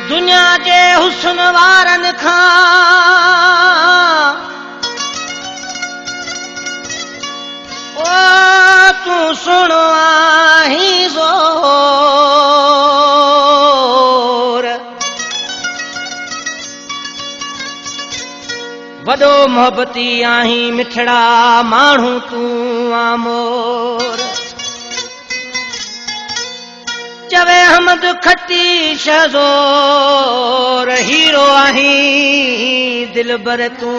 दुनिया जे हुस्न वारन खां ओ तू सुन आही ज़ोर वॾो मोहब्बती आही मिठड़ा माण्हू तू आमोर चवे हमद खटी शज़ोर हीरो आही दिलबर तू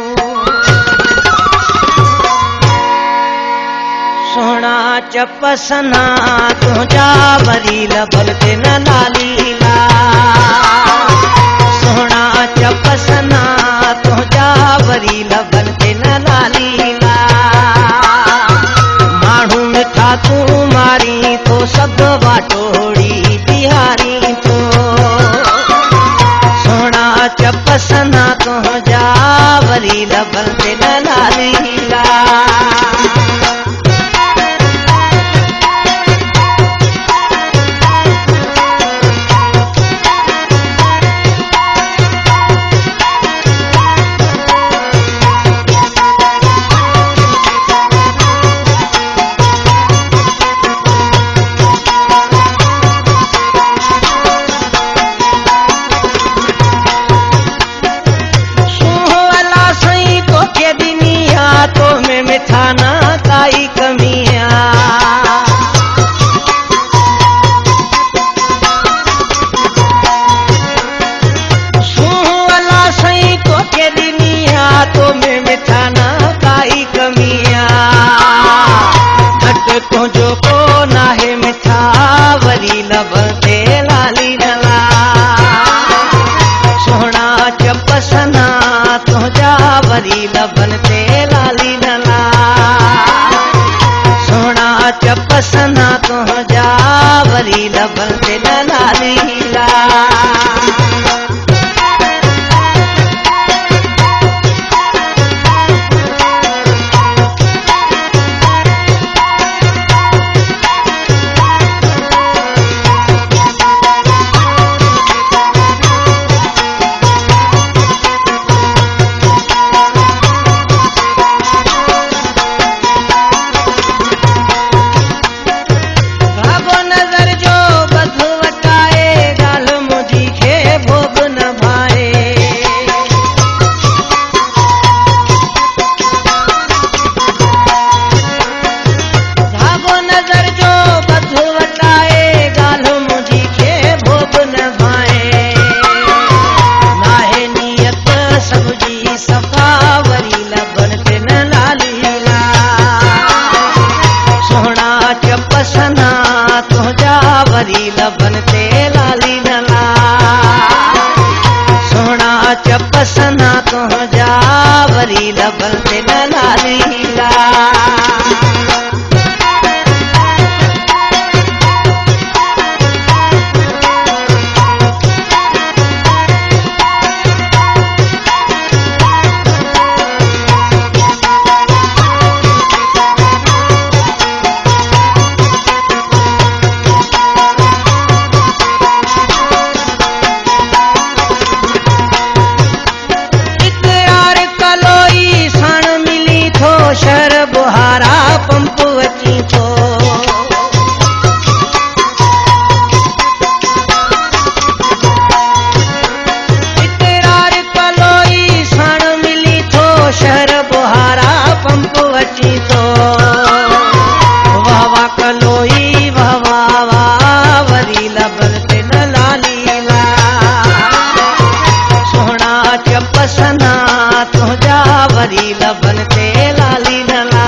सोना चपसना तुझा वरी लभल ते न लालीला सोना चपसना तुझा वरी लभल ते न लालीला माण्हू मिठा तू मारी तो सब वाटोड़ी बिहारी तो सोना चपसना तुझा वरी लभल ते न लालीला तो में मिठा ना काई कमिया सुहला सही को के दिनिया तो में मिठा ना काई कमिया घट तो जो को ना है मिठा वरी लभते लाली नला सोना चपसना तुझा वरी लभते लाली नला सोना चपसना तुझा वरी लभते लालीला चपसना तुझा वरी लभते लाली नला सोना चपसना तुझा वरी लभते लालीला शर बुहारा पंप वची थो इकरार कलोई साण मिली थो शर बुहारा पंप वची थो वाह वाह कलोई वाह वाह वरी लभते न लालीला सोना चपसना तुझा वरी लभते लाली नला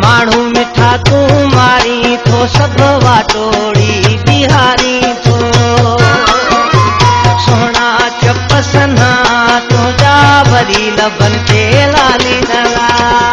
माण्हू मिठा तू मारी थो सब वाटोड़ी बिहारी थो सोना चपसना तुझा वरी लभते लाली नला